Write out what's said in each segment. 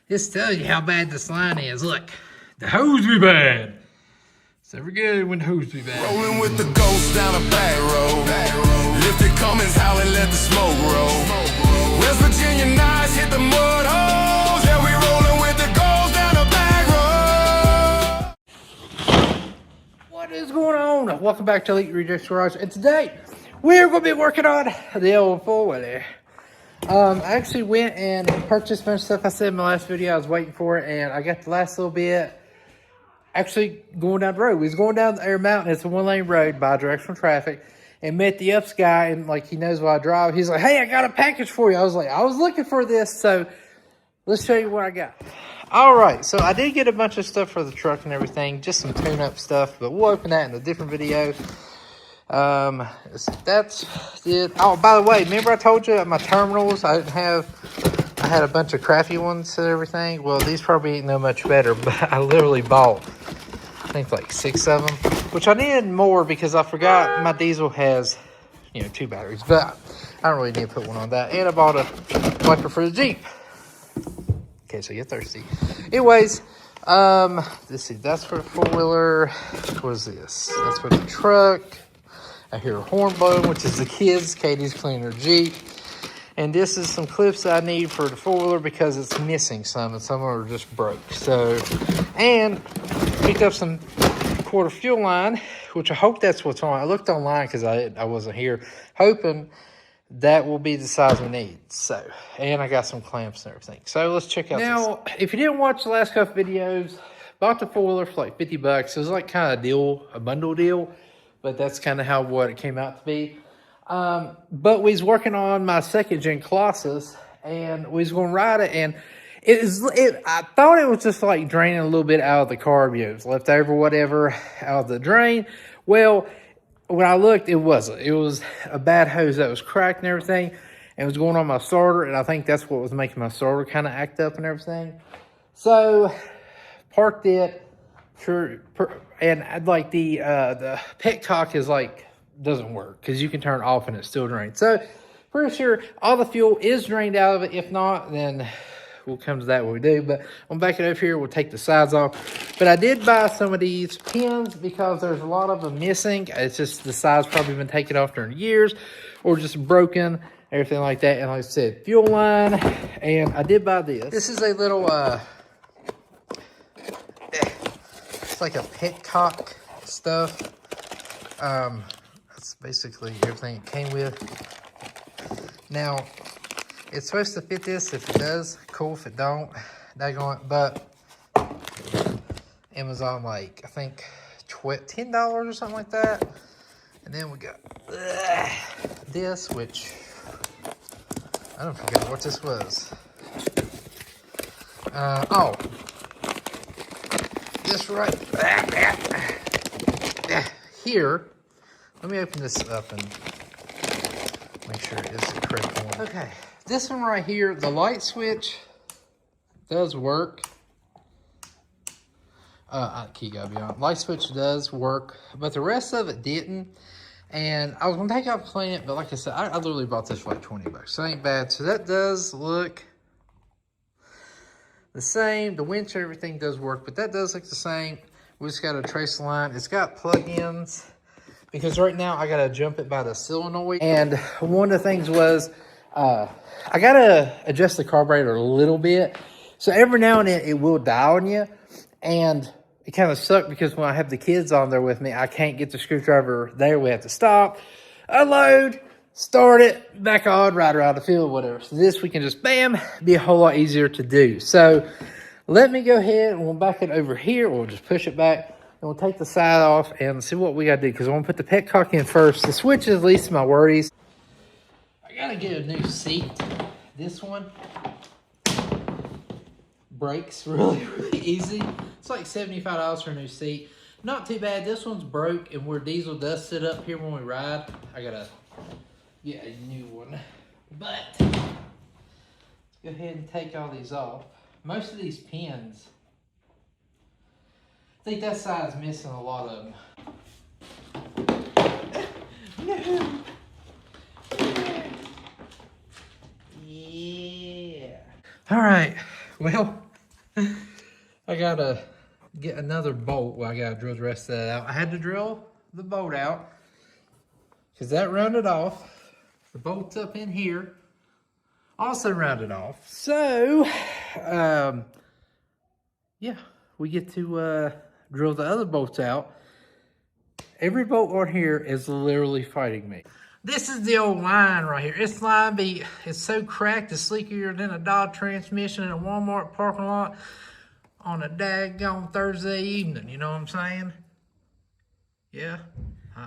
This tells you how bad this line is. Look, the hose be bad. It's never good when the hose be bad. Rolling with the ghost down a back road. Lifted Cummins, howling, let the smoke roll. West Virginia nights hit the mud holes. Yeah, we rolling with the ghost down a back road. What is going on? Welcome back to EliteRejects Garage. And today, we're going to be working on the old four-wheeler. I actually went and purchased a bunch of stuff I said in my last video. I was waiting for it, and I got the last little bit actually going down the road. We was going down the Air Mountain. It's a one-lane road, bi-directional traffic, and met the Ups guy, and like he knows what I drive. He's like, hey, I got a package for you. I was like, I was looking for this, so let's show you what I got. All right, so I did get a bunch of stuff for the truck and everything, just some tune-up stuff, but we'll open that in a different video. That's it. Oh, by the way, remember I told you my terminals, I had a bunch of crappy ones and everything. Well, these probably ain't no much better, but I literally bought, I think, like 6 of them, which I needed more because I forgot my diesel has, 2 batteries, but I don't really need to put one on that. And I bought a wiper for the Jeep. Okay, so you're thirsty. Anyways, let's see, that's for the four-wheeler. What is this? That's for the truck. I hear a horn blowing, which is the kids. Katie's cleaning her Jeep. And this is some clips that I need for the four-wheeler because it's missing some, and some of them are just broke. So, and picked up some quarter fuel line, which I hope that's what's on. I looked online because I wasn't here, hoping that will be the size we need. So, and I got some clamps and everything. So let's check out now, this. If you didn't watch the last couple videos, bought the four-wheeler for like $50. It was like kind of a bundle deal. But that's kind of what it came out to be. But we was working on my second gen Colossus, and we was going to ride it, and I thought it was just like draining a little bit out of the carb, it was left over whatever out of the drain. Well, when I looked, it wasn't. It was a bad hose that was cracked and everything, and it was going on my starter, and I think that's what was making my starter kind of act up and everything. So parked it. Sure, and like the petcock is like doesn't work because you can turn it off and it still drains. So pretty sure all the fuel is drained out of it. If not, then we'll come to that when we do. But I'm back it up here. We'll take the sides off. But I did buy some of these pins because there's a lot of them missing. It's just the sides probably been taken off during years or just broken, everything like that. And like I said, fuel line. And I did buy this. This is a little it's like a petcock stuff. That's basically everything it came with. Now, it's supposed to fit this. If it does, cool. If it don't, daggone. But Amazon, like, I think $10 or something like that. And then we got this, which I don't forget what this was. This right here. Let me open this up and make sure it's the correct one. Okay, this one right here, the light switch does work. Key gotta be on. Light switch does work, but the rest of it didn't. And I was gonna take it out and clean it, but like I said, I literally bought this for like $20. So it ain't bad. So that does look the same. The winch and everything does work, but that does look the same. We just got to trace the line. It's got plug-ins because right now I got to jump it by the solenoid. And one of the things was I got to adjust the carburetor a little bit. So every now and then it will die on you. And it kind of sucked because when I have the kids on there with me, I can't get the screwdriver there. We have to stop, unload, start it, back on, ride around the field, whatever. So this we can just, bam, be a whole lot easier to do. So let me go ahead and we'll back it over here. We'll just push it back and we'll take the side off and see what we got to do. Because I want to put the petcock in first. The switch is least my worries. I got to get a new seat. This one breaks really easy. It's like $75 for a new seat. Not too bad. This one's broke, and where Diesel does sit up here when we ride, I got to get a new one. But let's go ahead and take all these off. Most of these pins, I think that side's missing a lot of them. No. Yeah. All right. Well, I gotta get another bolt. Well, I gotta drill the rest of that out. I had to drill the bolt out because that rounded off. The bolt's up in here also rounded off. So, yeah, we get to drill the other bolts out. Every bolt on here is literally fighting me. This is the old line right here. This line it's so cracked, it's sleeker than a Dodge transmission in a Walmart parking lot on a daggone Thursday evening, you know what I'm saying? Yeah.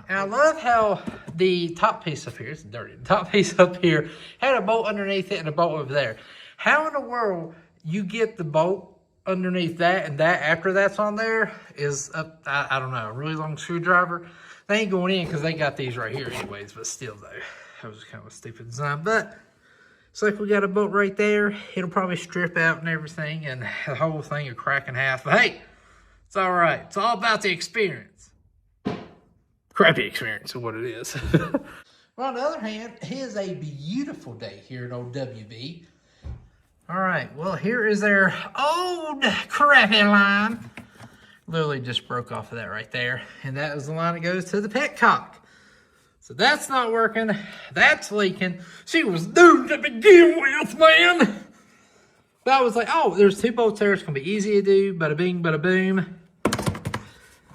And I love how the top piece up here, it's dirty, the top piece up here had a bolt underneath it and a bolt over there. How in the world you get the bolt underneath that and that after that's on there is, I don't know, a really long screwdriver. They ain't going in because they got these right here anyways, but still though, that was kind of a stupid design. But it's like we got a bolt right there. It'll probably strip out and everything and the whole thing will crack in half. But hey, it's all right. It's all about the experience. Crappy experience is what it is. Well, on the other hand, it is a beautiful day here at old WB. All right, well, here is their old crappy line. Literally just broke off of that right there. And that is the line that goes to the petcock. So that's not working. That's leaking. She was doomed to begin with, man. But I was like, oh, there's two bolts there. It's going to be easy to do. Bada bing, bada boom.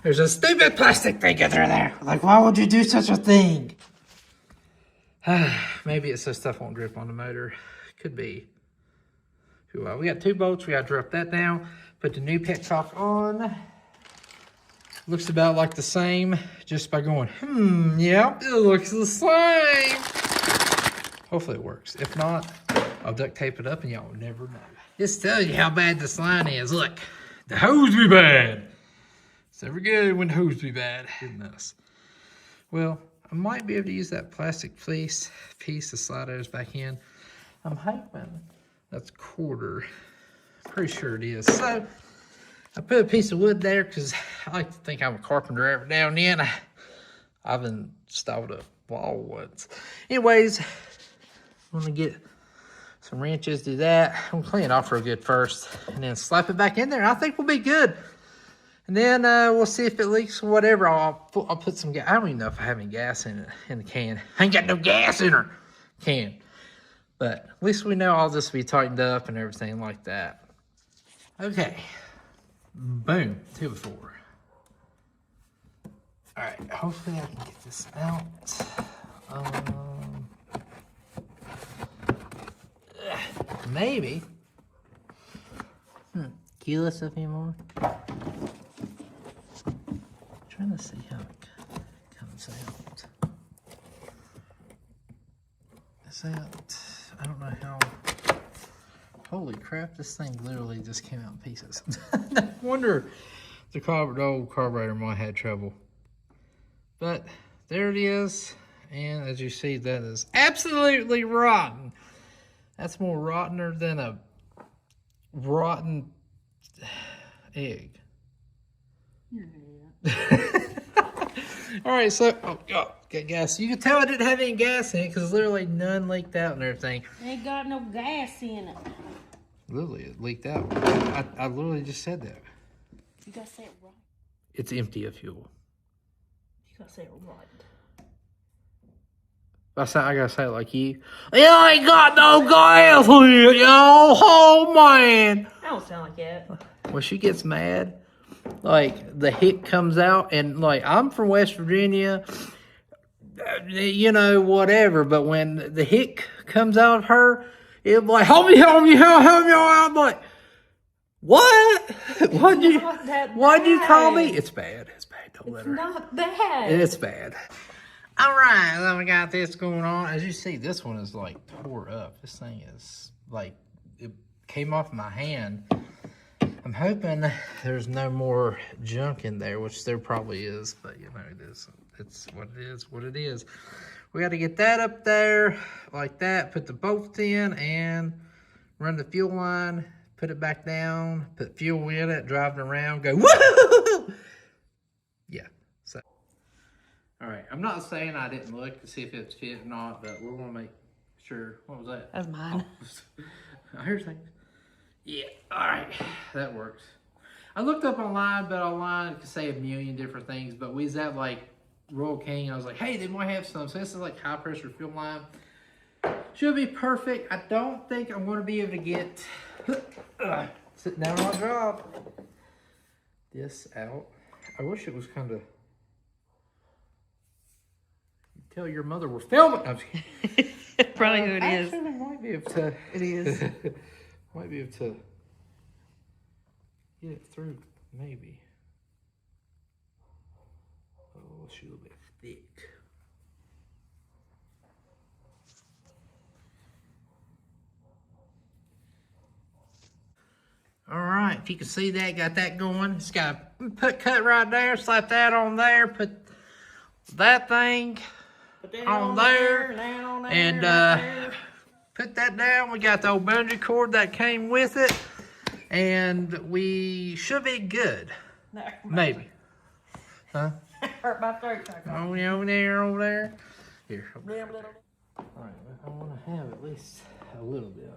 There's a stupid plastic thing in there. Like, why would you do such a thing? Maybe it's so stuff won't drip on the motor. Could be. Well, we got two bolts. We got to drop that down. Put the new petcock on. Looks about like the same. Just by going, yeah, it looks the same. Hopefully it works. If not, I'll duct tape it up and y'all will never know. Just tell you how bad this line is. Look, the hose be bad. It's never good when the hose be bad. Goodness. Well, I might be able to use that plastic fleece piece to slide those back in. I'm hoping that's quarter. Pretty sure it is. So I put a piece of wood there because I like to think I'm a carpenter every now and then. I've installed a wall once. Anyways, I'm gonna get some wrenches, do that. I'm gonna clean it off real good first and then slap it back in there. I think we'll be good. And then we'll see if it leaks or whatever. I'll put some gas. I don't even know if I have any gas in it in the can. I ain't got no gas in her can. But at least we know all this will be tightened up and everything like that. Okay. Boom. 2 of 4. All right. Hopefully I can get this out. Maybe. Keyless a few more. Trying to see how it comes out. Is that, I don't know how, holy crap, this thing literally just came out in pieces. No wonder the old carburetor might have had trouble. But there it is, and as you see, that is absolutely rotten. That's more rottener than a rotten egg. All right, so got gas. You can tell I didn't have any gas in it because literally none leaked out and everything. Ain't got no gas in it. Literally, it leaked out. I literally just said that. You gotta say it right. It's empty of fuel. You gotta say it right. I gotta say it like you. You ain't got no gas in it, yo. Oh man. I don't sound like that. When she gets mad, like the hick comes out, and like I'm from West Virginia, you know, whatever. But when the hick comes out of her, it's like, help me. I'm like, what? Why'd you call me? It's bad. It's bad. Don't let her. It's not bad. It's bad. All right, then we got this going on. As you see, this one is like tore up. This thing is like, it came off my hand. I'm hoping there's no more junk in there, which there probably is, but you know, it's what it is. We got to get that up there like that, put the bolts in and run the fuel line, put it back down, put fuel in it, drive it around, go woo! Yeah, so. All right, I'm not saying I didn't look to see if it's fit or not, but we're gonna make sure. What was that? That's mine. I heard things. Yeah, all right. that works. I looked up online, but online it could say a million different things. But we was at like Royal King, and I was like, hey, they might have some. So this is like high pressure film line. Should be perfect. I don't think I'm going to be able to get sitting down on my job this out. I wish it was kind of. Tell your mother we're filming. No, Probably who it is. Actually, might be able to. It is. Might be able to get it through, maybe. Oh, she's a little bit thick. All right, if you can see that, got that going. It's got a cut right there, slap that on there, put that thing on there, and put that down. We got the old bungee cord that came with it, and we should be good. Maybe. Huh? Hurt my throat. Oh, yeah, over there. Here. All right, I want to have at least a little bit.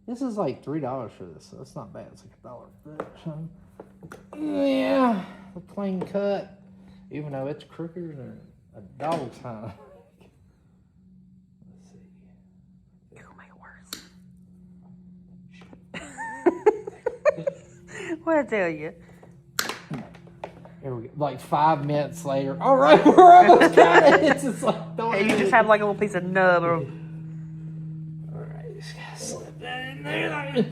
This is like $3 for this, so it's not bad. It's like $1. Yeah, a clean cut, even though it's crooked than a dog's time. Let's see. It'll make it worse. What I tell you? Here we go. Like 5 minutes later. All right, we're almost got it. It's just like Hey, you just have like a little piece of nub or. All right, just gotta slip that in there.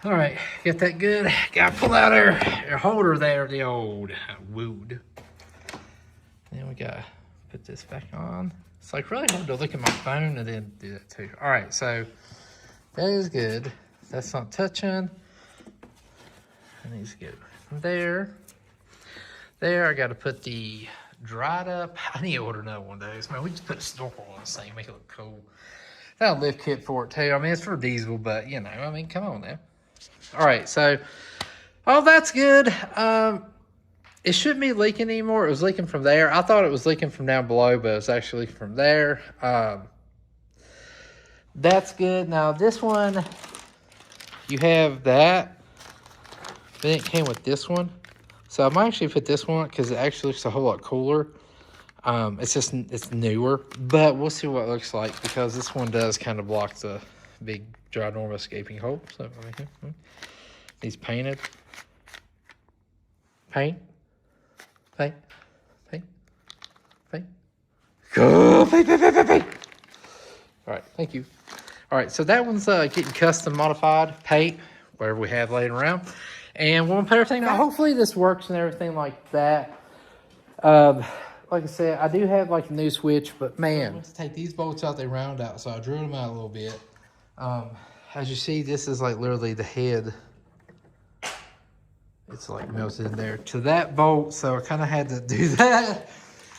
All right, get that good. Gotta pull out our holder there, the old wood. Then we gotta put this back on. It's like really hard to look at my phone and then do that too. All right, so that is good. That's not touching. It needs to go there. There, I gotta put the dried up. I need to order another one of those. Man, we just put a snorkel on this thing, make it look cool. Got a lift kit for it too. I mean, it's for diesel, but you know, I mean, come on now. All right, so all that's good. It shouldn't be leaking anymore. It was leaking from there. I thought it was leaking from down below, but it's actually leaking from there. That's good. Now this one, you have that. Then it came with this one. So I might actually put this one because it actually looks a whole lot cooler. It's newer, but we'll see what it looks like because this one does kind of block the big ginormous escaping hole. So he's painted. Paint. Go, paint. All right, thank you. All right, so that one's getting custom modified paint, whatever we have laying around. And we'll put everything back. Hopefully this works and everything like that. Like I said, I do have like a new switch, but man, let's take these bolts out, they round out. So I drilled them out a little bit. As you see, this is like literally the head. It's like melted in there to that bolt. So I kind of had to do that.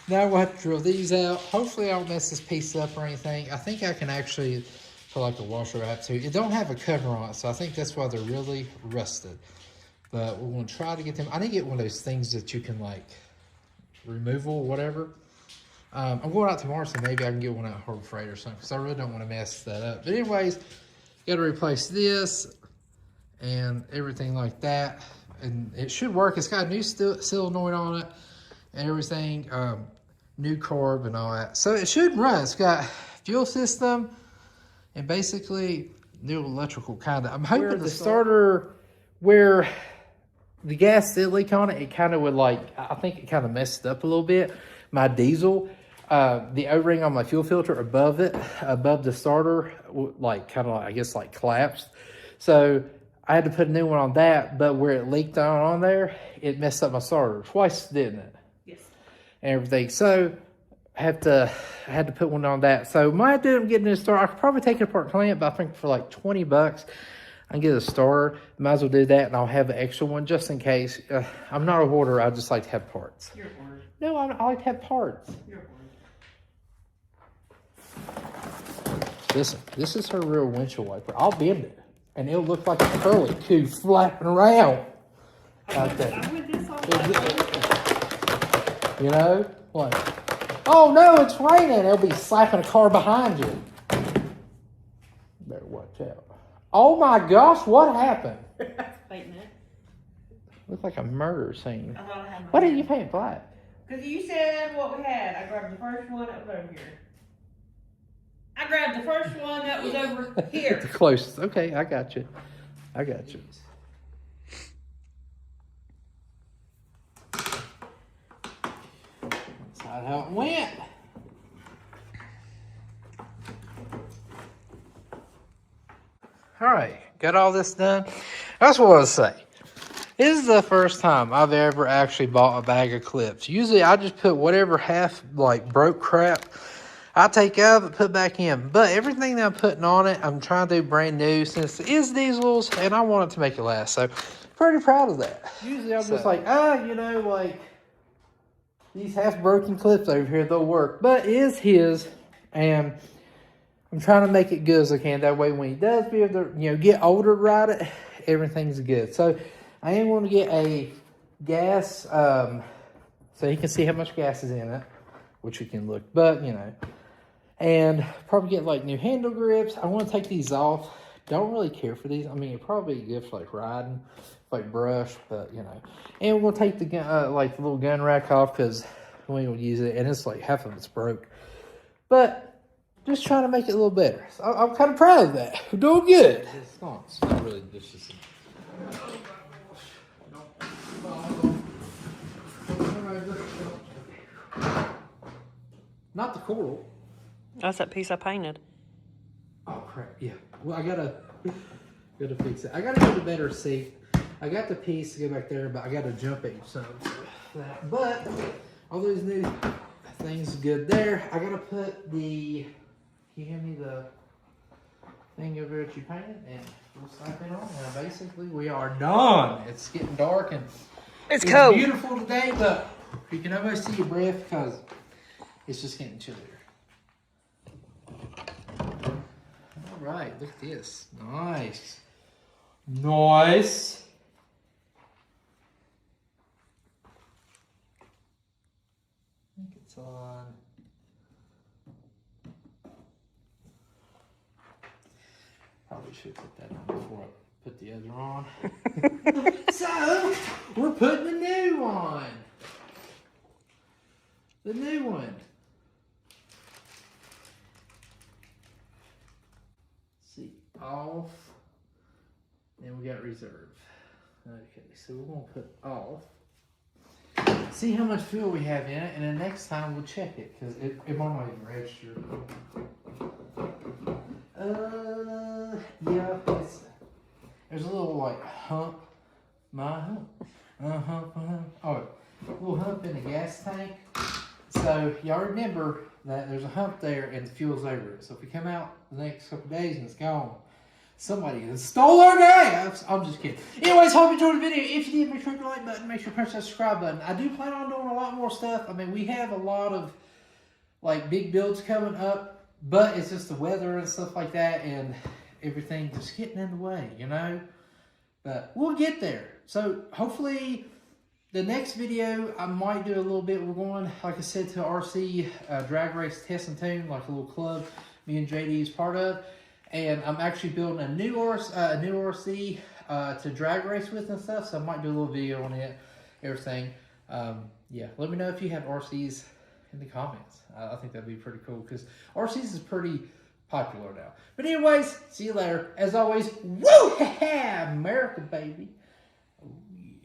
Now we'll have to drill these out. Hopefully I don't mess this piece up or anything. I think I can actually put like a washer wrap too. It don't have a cover on it, so I think that's why they're really rusted. But we're gonna try to get them. I need to get one of those things that you can like removal or whatever. I'm going out tomorrow, so maybe I can get one at Harbor Freight or something, because I really don't want to mess that up. But anyways, got to replace this and everything like that. And it should work. It's got a new solenoid on it and everything. New carb and all that. So it should run. It's got fuel system and basically new electrical kind of. I'm hoping the starter where the gas did leak on it, it kind of would like, I think it kind of messed it up a little bit. My diesel, the O-ring on my fuel filter above it, above the starter, like kind of like, I guess like collapsed. So I had to put a new one on that, but where it leaked on there, it messed up my starter twice, didn't it? Yes. And everything. So I had to put one on that. So my idea of getting a starter, I could probably take it apart and clean it, but I think for like $20, I can get a starter. Might as well do that, and I'll have an extra one just in case. I'm not a hoarder. I just like to have parts. You're a hoarder. No, I like to have parts. You're a hoarder. Listen, this is her real windshield wiper. I'll bend it, and it'll look like a curly coo flapping around out there. I'm with this all You know? Like, oh no, it's raining. They'll be slapping a car behind you. Better watch out. Oh my gosh, what happened? Painting it. Looked like a murder scene. I thought I had my Why didn't you paint black? Because you said what we had. I grabbed the first one that was over here. I grabbed the first one that was over here. The closest. Okay, I got you. I got you. That's not how it went. All right, got all this done. That's what I was saying. This is the first time I've ever actually bought a bag of clips. Usually I just put whatever half like broke crap I take out of it, put back in. But everything that I'm putting on it, I'm trying to do brand new since it is diesels and I want it to make it last. So pretty proud of that. Usually I'm just like, you know, like these half broken clips over here, they'll work. But it is his and I'm trying to make it good as I can. That way when he does be able to, you know, get older, ride it, everything's good. So I am going to get a gas, so you can see how much gas is in it, which you can look, but you know, and probably get like new handle grips. I want to take these off. Don't really care for these. I mean, it probably good for like riding, like brush, but you know. And we're going to take the gun, like the little gun rack off because we don't use it, and it's like half of it's broke. But just trying to make it a little better. So I'm kind of proud of that. We're doing good. It's not really dishes. Not the coral. That's that piece I painted. Oh crap! Yeah. Well, I gotta fix it. I gotta get a better seat. I got the piece to go back there, but I gotta jump it some. But all those new things good there. I gotta put the. Can you hand me the thing over that you painted, and we'll slap it on. Now basically we are done. It's getting dark and It's cold. Beautiful today, but you can almost see your breath because it's just getting chillier. All right, look at this. Nice. Nice. I think it's on. Probably should put that on before I put the other on. So, we're putting the new on. The new one. See, off. And we got reserve. Okay, so we're going to put off. See how much fuel we have in it, and then next time we'll check it, because it might not even register. Yeah, there's a little like hump. My hump. Oh, a little hump in the gas tank. So y'all remember that there's a hump there and the fuel's over it. So if we come out the next couple of days and it's gone, somebody has stole our gas. I'm just kidding. Anyways, hope you enjoyed the video. If you did, make sure you hit the like button. Make sure you press that subscribe button. I do plan on doing a lot more stuff. I mean, we have a lot of like big builds coming up, but it's just the weather and stuff like that and everything just getting in the way, you know? But we'll get there. So hopefully the next video I might do a little bit. We're going, like I said, to RC drag race test and tune, like a little club me and JD is part of. And I'm actually building a new RC to drag race with and stuff. So I might do a little video on it, everything. Yeah, let me know if you have RCs in the comments. I think that'd be pretty cool because RCs is pretty popular now. But anyways, see you later. As always, woo-ha-ha, Murica Baby. Oh, yeah.